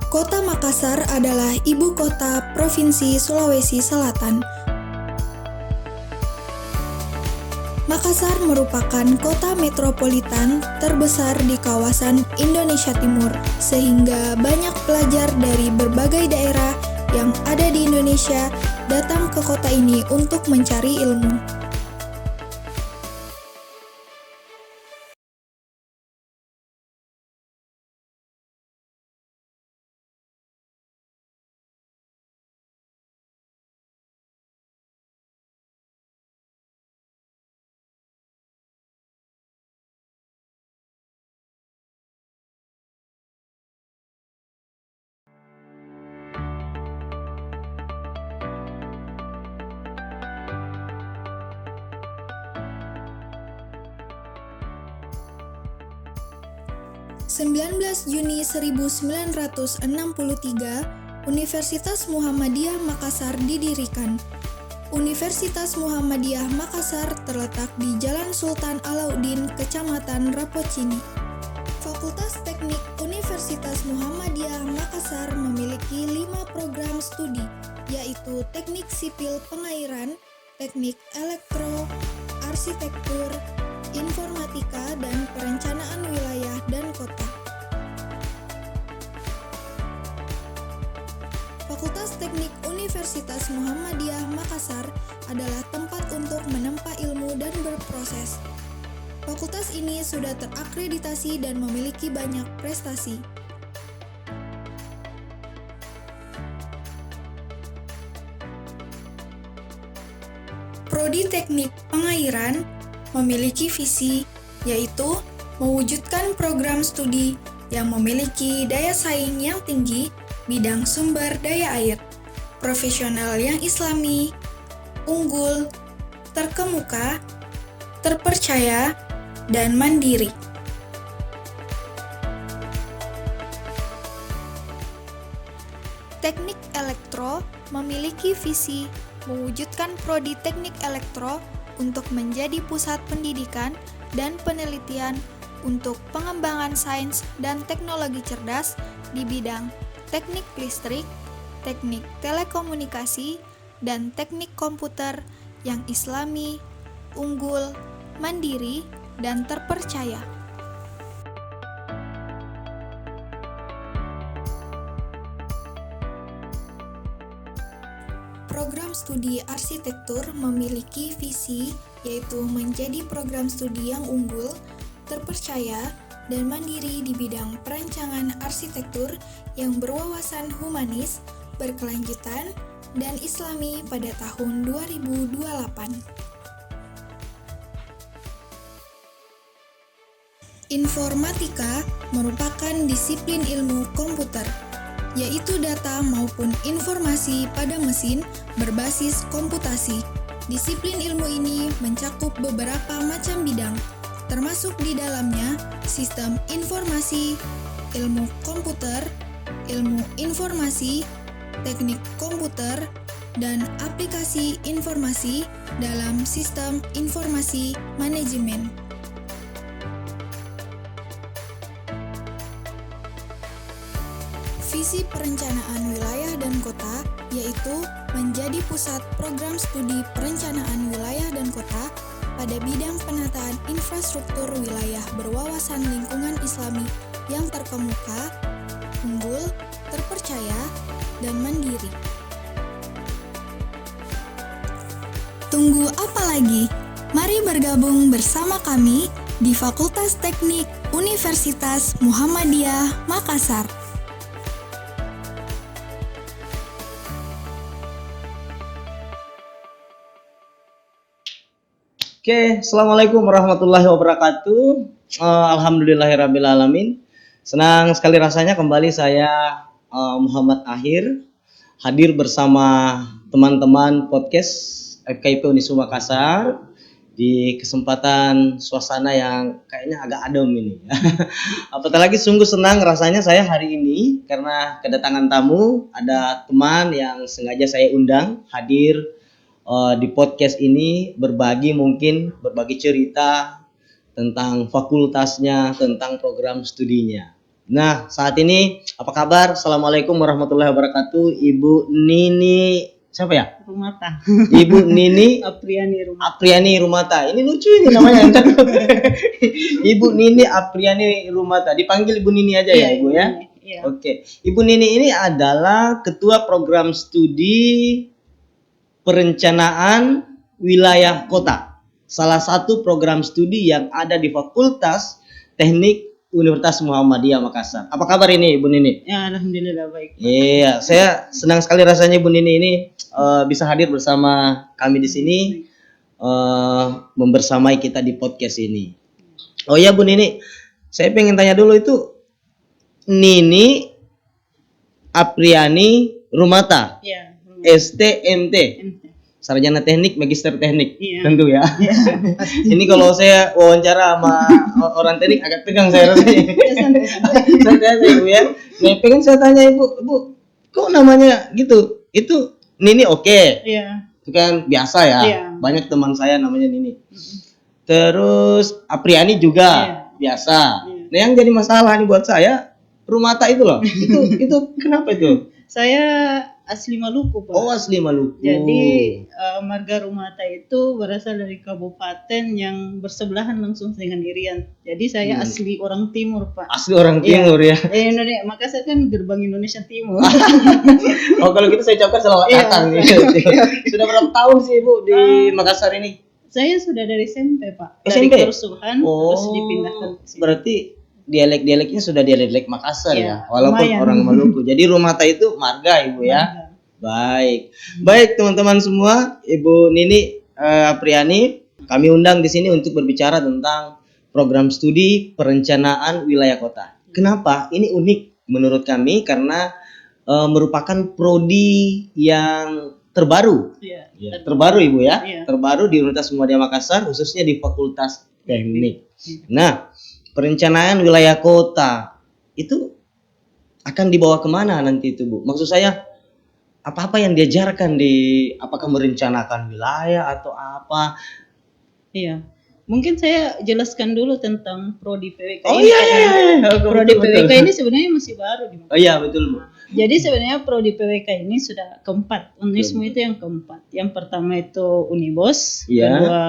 Kota Makassar adalah ibu kota Provinsi Sulawesi Selatan. Makassar merupakan kota metropolitan terbesar di kawasan Indonesia Timur, sehingga banyak pelajar dari berbagai daerah yang ada di Indonesia datang ke kota ini untuk mencari ilmu. Juni 1963, Universitas Muhammadiyah Makassar didirikan. Universitas Muhammadiyah Makassar terletak di Jalan Sultan Alauddin, Kecamatan Rapocini. Fakultas Teknik Universitas Muhammadiyah Makassar memiliki 5 program studi, yaitu Teknik Sipil Pengairan, Teknik Elektro, Arsitektur, Informatika, dan Perencanaan Wilayah dan Kota. Fakultas Teknik Universitas Muhammadiyah Makassar adalah tempat untuk menempa ilmu dan berproses. Fakultas ini sudah terakreditasi dan memiliki banyak prestasi. Prodi Teknik Pengairan memiliki visi, yaitu mewujudkan program studi yang memiliki daya saing yang tinggi bidang sumber daya air, profesional yang islami, unggul, terkemuka, terpercaya, dan mandiri. Teknik Elektro memiliki visi mewujudkan prodi Teknik Elektro untuk menjadi pusat pendidikan dan penelitian untuk pengembangan sains dan teknologi cerdas di bidang teknik listrik, teknik telekomunikasi, dan teknik komputer yang islami, unggul, mandiri, dan terpercaya. Program studi arsitektur memiliki visi, yaitu menjadi program studi yang unggul, terpercaya, dan mandiri di bidang perancangan arsitektur yang berwawasan humanis, berkelanjutan, dan islami pada tahun 2028. Informatika merupakan disiplin ilmu komputer, yaitu data maupun informasi pada mesin berbasis komputasi. Disiplin ilmu ini mencakup beberapa macam bidang, termasuk di dalamnya sistem informasi, ilmu komputer, ilmu informasi, teknik komputer, dan aplikasi informasi dalam sistem informasi manajemen. Visi perencanaan wilayah dan kota, yaitu menjadi pusat program studi perencanaan wilayah dan kota pada bidang penataan infrastruktur wilayah berwawasan lingkungan islami yang terkemuka, unggul, terpercaya, dan mandiri. Tunggu apa lagi? Mari bergabung bersama kami di Fakultas Teknik Universitas Muhammadiyah Makassar. Oke, Assalamualaikum warahmatullahi wabarakatuh. Alhamdulillahirrabbilalamin. Senang sekali rasanya kembali saya Muhammad Ahir hadir bersama teman-teman podcast FKIP Unisu Makassar di kesempatan suasana yang kayaknya agak adem ini. Apatah lagi sungguh senang rasanya saya hari ini karena kedatangan tamu, ada teman yang sengaja saya undang hadir di podcast ini berbagi cerita tentang fakultasnya, tentang program studinya. Nah, saat ini apa kabar? Assalamualaikum warahmatullahi wabarakatuh. Ibu Nini, siapa ya? Rumata. Ibu Nini Apriani Rumata. Ini lucu ini namanya. Ibu Nini Apriani Rumata. Dipanggil Ibu Nini aja ya, Ibu ya? Iya. Oke. Ibu Nini ini adalah Ketua Program Studi Perencanaan Wilayah Kota. Salah satu program studi yang ada di Fakultas Teknik Universitas Muhammadiyah Makassar. Apa kabar ini Ibu Nini? Ya, alhamdulillah baik. Iya, saya senang sekali rasanya Ibu Nini ini bisa hadir bersama kami di sini, membersamai kita di podcast ini. Oh iya Bu Nini, saya pengen tanya dulu itu Nini Apriani Rumata, Iya. STMT, Sarjana Teknik, Magister Teknik, Iya. tentu ya. Iya. Ini kalau saya wawancara sama orang teknik agak tegang saya rasanya. Santai aja Ibu ya. Nah, pengen saya tanya Ibu, kok namanya gitu? Itu Nini oke. Iya. Itu kan biasa ya. Iya. Banyak teman saya namanya Nini. Terus Apriani juga biasa. Iya. Nah, yang jadi masalah nih buat saya Rumata itu loh. Itu kenapa itu? Saya asli Maluku, Pak. Oh, asli Maluku. Jadi marga Rumata itu berasal dari kabupaten yang bersebelahan langsung dengan Irian. Jadi saya asli orang timur, Pak. Asli orang timur ya. Indonesia, Makassar kan gerbang Indonesia Timur. Oh, kalau gitu saya ucapkan selamat datang nih. Sudah berapa tahun sih Ibu di Makassar ini? Saya sudah dari SMP, Pak. SMP? Dari Kerusuhan terus dipindahkan ke sini. Berarti dialek-dialeknya sudah dialek Makassar Iya, ya, walaupun lumayan. orang Maluku. Jadi Rumata itu marga Ibu ya. Baik teman-teman semua, Ibu Nini Apriani, kami undang di sini untuk berbicara tentang program studi perencanaan wilayah kota. Kenapa? Ini unik menurut kami karena merupakan prodi yang terbaru. Iya. Ya, terbaru Ibu ya. Iya. Terbaru di Universitas Muhammadiyah Makassar, khususnya di Fakultas Teknik. Nah, perencanaan wilayah kota itu akan dibawa kemana nanti itu Bu? Maksud saya apa-apa yang diajarkan apakah merencanakan wilayah atau apa? Iya. Mungkin saya jelaskan dulu tentang prodi PWK Oh ini. iya. Prodi Betul, PWK betul. ini sebenarnya masih baru di Makassar. Oh iya betul Bu. Jadi sebenarnya prodi PWK ini sudah keempat. Unisme itu yang keempat. Yang pertama itu Unibos, Iya. kedua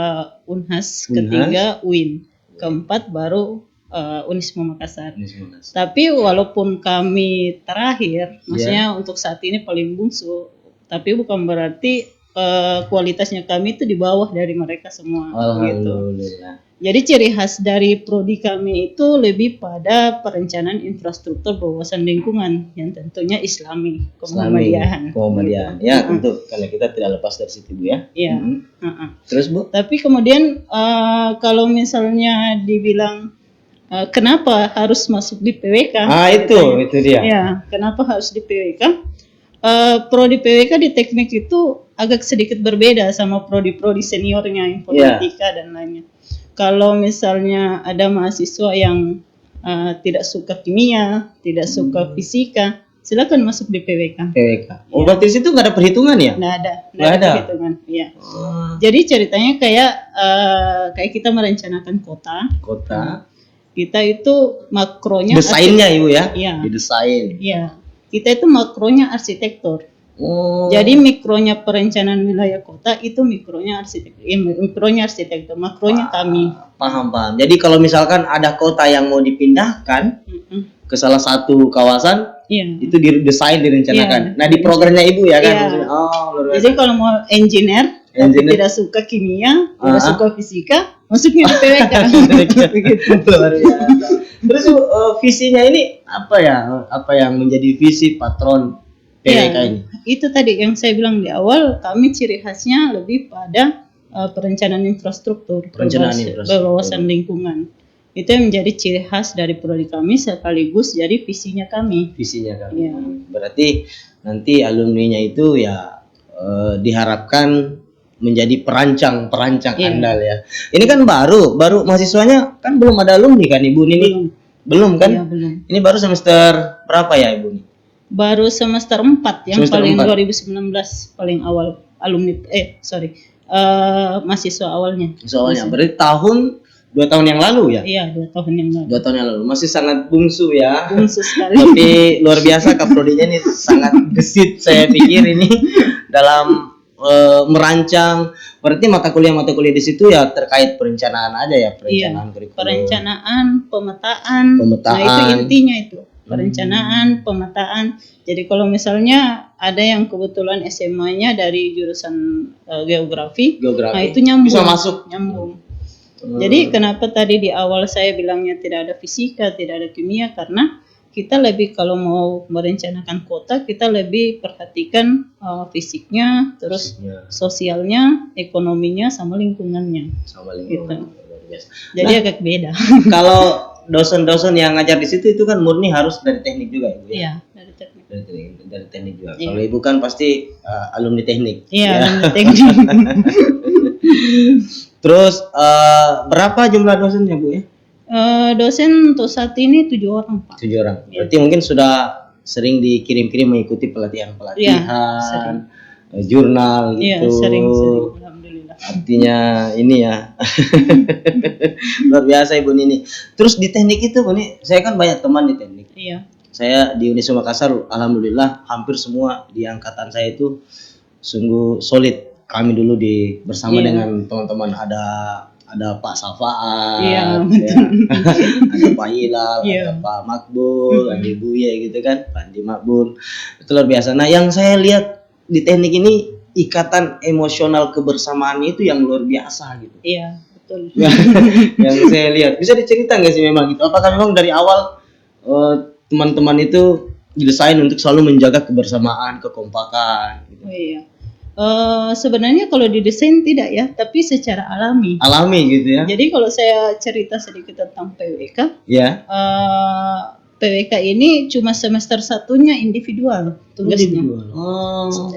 Unhas, ketiga UIN. Keempat baru Unisme Makassar. Tapi walaupun kami terakhir, maksudnya untuk saat ini paling bungsu, tapi bukan berarti kualitasnya kami itu di bawah dari mereka semua. Gitu. Alhamdulillah. Jadi ciri khas dari prodi kami itu lebih pada perencanaan infrastruktur berwawasan lingkungan yang tentunya Islami, Kemuhammadiyahan. Kemuhammadiyahan. Gitu. Ya tentu, karena kita tidak lepas dari situ Bu ya. Iya. Terus Bu? Tapi kemudian kalau misalnya dibilang kenapa harus masuk di PWK? Itu dia. Ya, kenapa harus di PWK? Prodi PWK di teknik itu agak sedikit berbeda sama prodi-prodi seniornya, informatika dan lainnya. Kalau misalnya ada mahasiswa yang tidak suka kimia, tidak suka fisika, silakan masuk di PWK. Oh, berarti di situ nggak ada perhitungan ya? Nggak Nggak ada ada. perhitungan. Iya. Jadi ceritanya kayak kita merencanakan kota. Kita itu makronya Desainnya Ibu ya? Iya. Didesain. Iya. Kita itu makronya arsitektur. Oh. Jadi mikronya perencanaan wilayah kota itu mikronya arsitektur, makronya kami. Paham. Jadi kalau misalkan ada kota yang mau dipindahkan ke salah satu kawasan, Iya. itu direncanakan. Iya. Nah, di programnya Ibu ya kan? Iya. Maksudnya. Oh, luar biasa. Jadi kalau mau engineer tapi tidak suka kimia, tidak suka fisika, masuknya di PWK. Begitu. Luar biasa. Terus visinya ini apa ya? Apa yang menjadi visi patron PWK Ya, ini? itu tadi yang saya bilang di awal, kami ciri khasnya lebih pada perencanaan infrastruktur, berwawasan lingkungan. Itu yang menjadi ciri khas dari prodi kami sekaligus jadi visinya kami. Ya. Berarti nanti alumninya itu ya diharapkan menjadi perancang andal ya. Ini kan baru mahasiswanya kan belum ada alumni kan Ibu Nini? Belum kan? Ya, belum. Ini baru semester berapa ya Ibu? Baru semester 4 yang Semester paling 4. 2019 paling awal alumni mahasiswa awalnya. Soalnya berarti tahun 2 tahun yang lalu ya? Iya, 2 tahun yang lalu. 2 tahun yang lalu. Masih sangat bungsu ya. Bungsu sekali. Tapi luar biasa kaprodinya ini sangat gesit saya pikir ini dalam merancang. Berarti mata kuliah di situ ya terkait perencanaan aja ya, perencanaan kurikulum. Perencanaan, pemetaan. Nah, itu intinya itu. Perencanaan, pemetaan. Jadi kalau misalnya ada yang kebetulan SMA-nya dari jurusan geografi, nah itu nyambung. Bisa masuk. Nyambung. Jadi kenapa tadi di awal saya bilangnya tidak ada fisika, tidak ada kimia, karena kita lebih kalau mau merencanakan kota, kita lebih perhatikan fisiknya, terus sosialnya, ekonominya, sama lingkungannya. Sama lingkungan. Gitu. Jadi agak beda. Kalau dosen-dosen yang ngajar di situ itu kan murni harus dari teknik juga ya, Bu? Iya, dari teknik. Dari teknik juga. Iya. Kalau Ibu kan pasti alumni teknik. Iya, ya. alumni teknik. Terus berapa jumlah dosennya, Bu ya? Dosen untuk saat ini 7 orang, Pak. 7 orang. Ya. Berarti mungkin sudah sering dikirim-kirim mengikuti pelatihan-pelatihan, jurnal gitu. Iya, sering. Alhamdulillah. Artinya ini ya. Luar biasa Ibu Nini. Terus di teknik itu Bu Nini, saya kan banyak teman di teknik. Iya. Saya di Unisuma Makassar, alhamdulillah hampir semua di angkatan saya itu sungguh solid. Kami dulu bersama dengan teman-teman ada Pak Safaan, Iya, ada Pak Hilal, ada Pak Makbul, ada Ibu ya gitu kan, Pak Andi Makbul. Itu luar biasa. Nah, yang saya lihat di teknik ini ikatan emosional kebersamaannya itu yang luar biasa gitu. Iya, betul. Yang saya lihat. Bisa diceritakan nggak sih memang gitu? Apakah memang dari awal teman-teman itu didesain untuk selalu menjaga kebersamaan, kekompakan gitu? Oh iya. Sebenarnya kalau didesain tidak ya, tapi secara alami. Alami gitu ya. Jadi kalau saya cerita sedikit tentang PWK, ya. PWK ini cuma semester satunya individual tugasnya.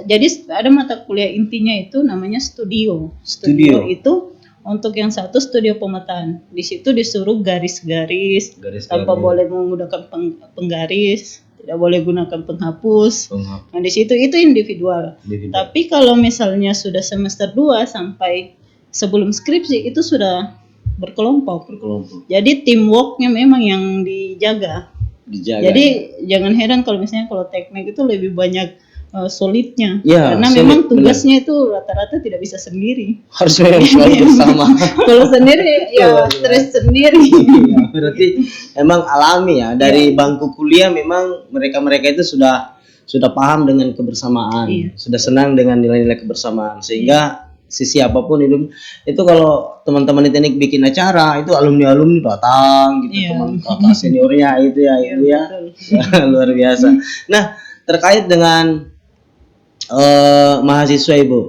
Jadi ada mata kuliah intinya itu namanya studio. Studio itu untuk yang satu studio pemetaan. Di situ disuruh garis-garis tanpa boleh menggunakan penggaris. Tidak boleh gunakan penghapus. Nah, di situ itu individual. Tapi kalau misalnya sudah semester 2 sampai sebelum skripsi itu sudah berkelompok. Jadi teamworknya memang yang dijaga. Jadi jangan heran kalau misalnya kalau teknik itu lebih banyak solidnya. Ya, karena memang tugasnya itu rata-rata tidak bisa sendiri. Harus memang selalu bersama. Kalau sendiri ya stres sendiri. Ya, berarti emang alami ya dari bangku kuliah memang mereka itu sudah paham dengan kebersamaan, sudah senang dengan nilai-nilai kebersamaan sehingga sisi apapun itu kalau teman-teman di teknik bikin acara itu alumni datang gitu, teman kakak seniornya itu ya Ibu ya. Luar biasa. Nah, terkait dengan mahasiswa Ibu,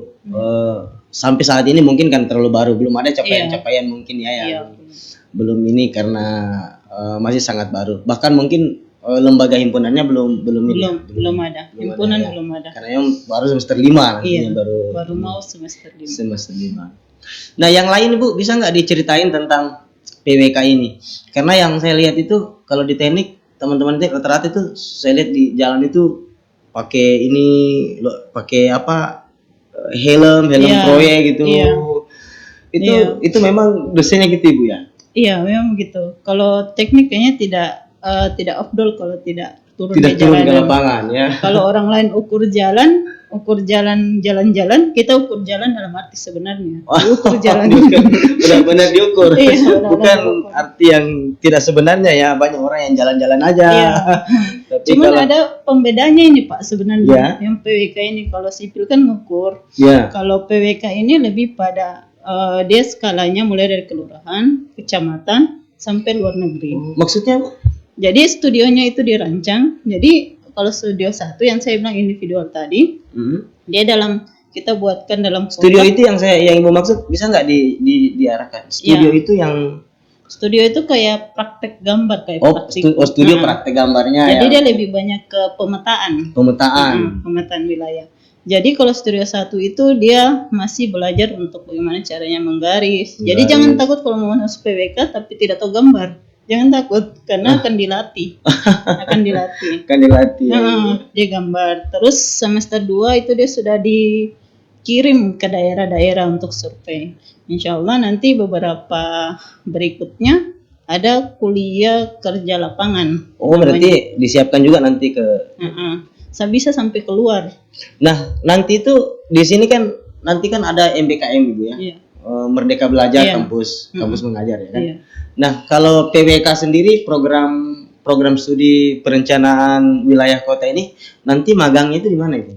sampai saat ini mungkin kan terlalu baru, belum ada capaian-capaian mungkin ya, belum ini karena masih sangat baru. Bahkan mungkin lembaga himpunannya belum ada. Himpunan belum ada. Karena yang baru semester 5 baru mau semester 5. Nah, yang lain Ibu bisa nggak diceritain tentang PWK ini? Karena yang saya lihat itu kalau di teknik teman-teman itu rata-rata itu saya lihat di jalan itu pakai helm proyek gitu. Itu memang desainnya gitu Ibu ya? Iya, memang gitu. Kalau teknik kayaknya tidak afdol kalau tidak turun ke lapangan ya. Kalau orang lain ukur jalan-jalan, kita ukur jalan dalam arti sebenarnya. Ukur jalan benar-benar diukur. Bukan diukur. Arti yang tidak sebenarnya ya, banyak orang yang jalan-jalan aja. Tapi cuman ada pembedanya ini Pak sebenarnya. Yang PWK ini kalau sipil kan ngukur. Kalau PWK ini lebih pada dia skalanya mulai dari kelurahan, kecamatan sampai luar negeri. Maksudnya? Jadi studionya itu dirancang. Jadi kalau studio 1 yang saya bilang individual tadi, dia kita buatkan dalam kota. Studio itu yang Ibu maksud bisa nggak diarahkan? Studio itu kayak praktek gambar kayak studio praktek gambarnya. Jadi dia lebih banyak ke pemetaan wilayah. Jadi kalau studio 1 itu dia masih belajar untuk bagaimana caranya menggaris. Jadi jangan takut kalau mau masuk PWK tapi tidak tahu gambar. Jangan takut karena akan dilatih. Dia gambar. Terus semester 2 itu dia sudah kirim ke daerah-daerah untuk survei. Insya Allah nanti beberapa berikutnya ada kuliah kerja lapangan. Oh, berarti disiapkan juga nanti ke. Saya bisa sampai keluar. Nah, nanti itu di sini kan nanti kan ada MBKM Ibu ya. Iya. Merdeka Belajar Iya. kampus mengajar ya kan. Iya. Nah, kalau PWK sendiri program studi perencanaan wilayah kota ini nanti magangnya itu di mana Ibu?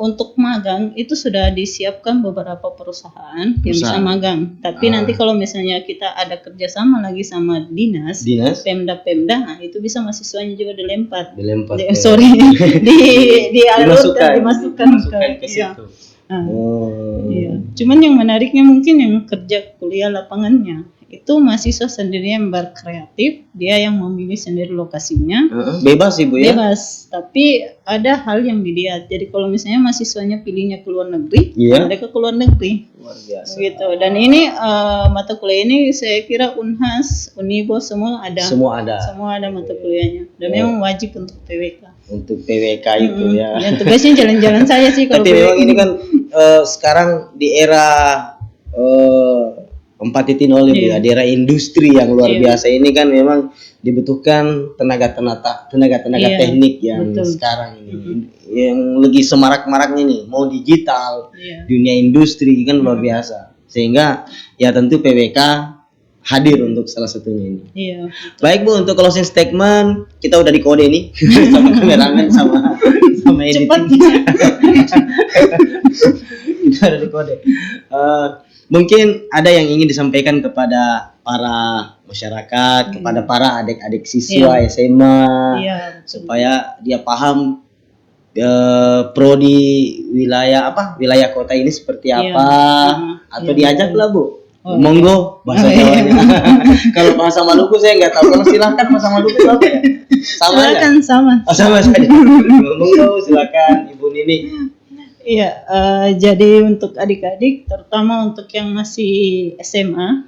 Untuk magang itu sudah disiapkan beberapa perusahaan yang bisa magang. Tapi nanti kalau misalnya kita ada kerjasama lagi sama dinas, Pemda, nah itu bisa mahasiswanya juga dilempar. Sorry, dimasukkan ke situ. Iya. Cuman yang menariknya mungkin yang kerja kuliah lapangannya itu mahasiswa sendiri yang berkreatif, dia yang memilih sendiri lokasinya. Bebas Ibu ya? Bebas, tapi ada hal yang dilihat. Jadi kalau misalnya mahasiswanya pilihnya ke luar negeri, mereka ke luar negeri. Luar biasa. Gitu. Dan ini mata kuliah ini saya kira Unhas, Unibo semua ada. Semua ada mata kuliahnya. Dan memang wajib untuk PWK. Untuk PWK itu ya. Dan tugasnya jalan-jalan saya sih kalau. Tapi memang ini kan sekarang di era 4.0 ya, di era industri yang luar biasa ini kan memang dibutuhkan tenaga teknik yang sekarang ini yang lagi semarak-maraknya nih, mau digital, dunia industri kan luar biasa. Sehingga ya tentu PWK hadir untuk salah satunya ini. Baik Bu, untuk closing statement kita udah di kode nih sama kameramen sama editing. Kita udah di kode. Mungkin ada yang ingin disampaikan kepada para masyarakat, kepada para adik-adik siswa SMA, supaya dia paham prodi wilayah kota ini seperti apa, atau diajak lah Bu. Monggo bahasa Jawanya. Kalau bahasa Maluku saya nggak tahu. Kalau silakan bahasa Maluku apa ya? Sama saja. Monggo silakan Ibu Nini. Iya, jadi untuk adik-adik, terutama untuk yang masih SMA,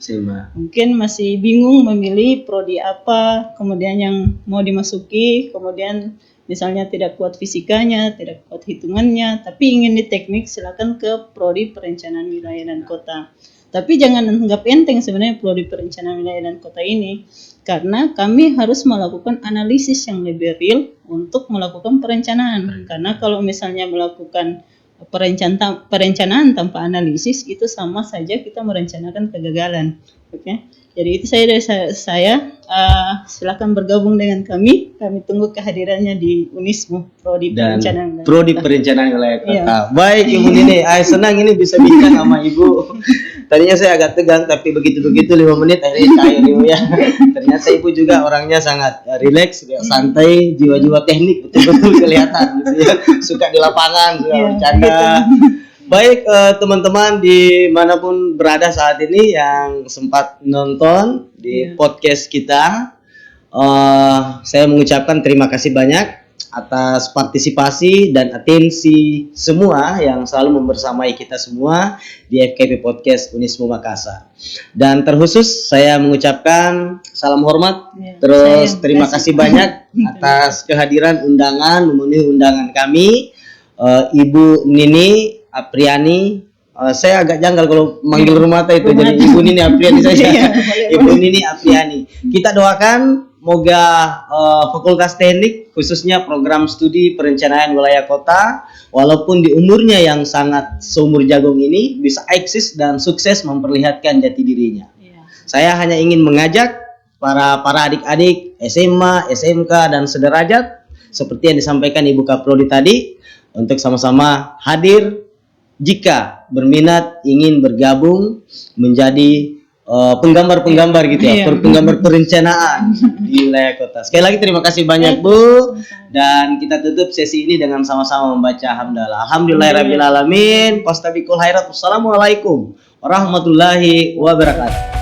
mungkin masih bingung memilih prodi apa, kemudian yang mau dimasuki, kemudian misalnya tidak kuat fisikanya, tidak kuat hitungannya, tapi ingin di teknik, silakan ke prodi perencanaan wilayah dan kota. Tapi jangan anggap enteng sebenarnya prodi perencanaan wilayah dan kota ini, karena kami harus melakukan analisis yang lebih real untuk melakukan perencanaan. Karena kalau misalnya melakukan perencanaan tanpa analisis itu sama saja kita merencanakan kegagalan. Oke. Jadi itu saya silakan bergabung dengan kami tunggu kehadirannya di Unismu prodi perencanaan wilayah kota. Baik Ibu Nini, senang ini bisa bincang sama Ibu. Tadinya saya agak tegang, tapi begitu 5 menit akhirnya cair Ibu ya. Ternyata Ibu juga orangnya sangat rileks, santai, jiwa-jiwa teknik betul-betul kelihatan gitu ya. Suka di lapangan, suka bercanda. Baik teman-teman dimanapun berada saat ini yang sempat nonton di podcast kita, saya mengucapkan terima kasih banyak atas partisipasi dan atensi semua yang selalu membersamai kita semua di FKIP Podcast Unismu Makassar. Dan terkhusus saya mengucapkan salam hormat, terus terima kasih banyak atas kehadiran memenuhi undangan kami, Ibu Nini Apriani. Saya agak janggal kalau manggil rumah itu, jadi Ibu Nini Apriani saja. Ibu Nini Apriani. Kita doakan moga Fakultas Teknik khususnya program studi perencanaan wilayah kota, walaupun di umurnya yang sangat seumur jagung ini bisa eksis dan sukses memperlihatkan jati dirinya. Saya hanya ingin mengajak para adik-adik SMA, SMK dan sederajat seperti yang disampaikan Ibu Kaprodi tadi untuk sama-sama hadir jika berminat ingin bergabung menjadi penggambar gitu ya, penggambar perencanaan di wilayah kota. Sekali lagi terima kasih banyak Bu, dan kita tutup sesi ini dengan sama-sama membaca hamdalah. Alhamdulillahirabbil alamin. Fastabikul khairat. Wassalamualaikum warahmatullahi wabarakatuh.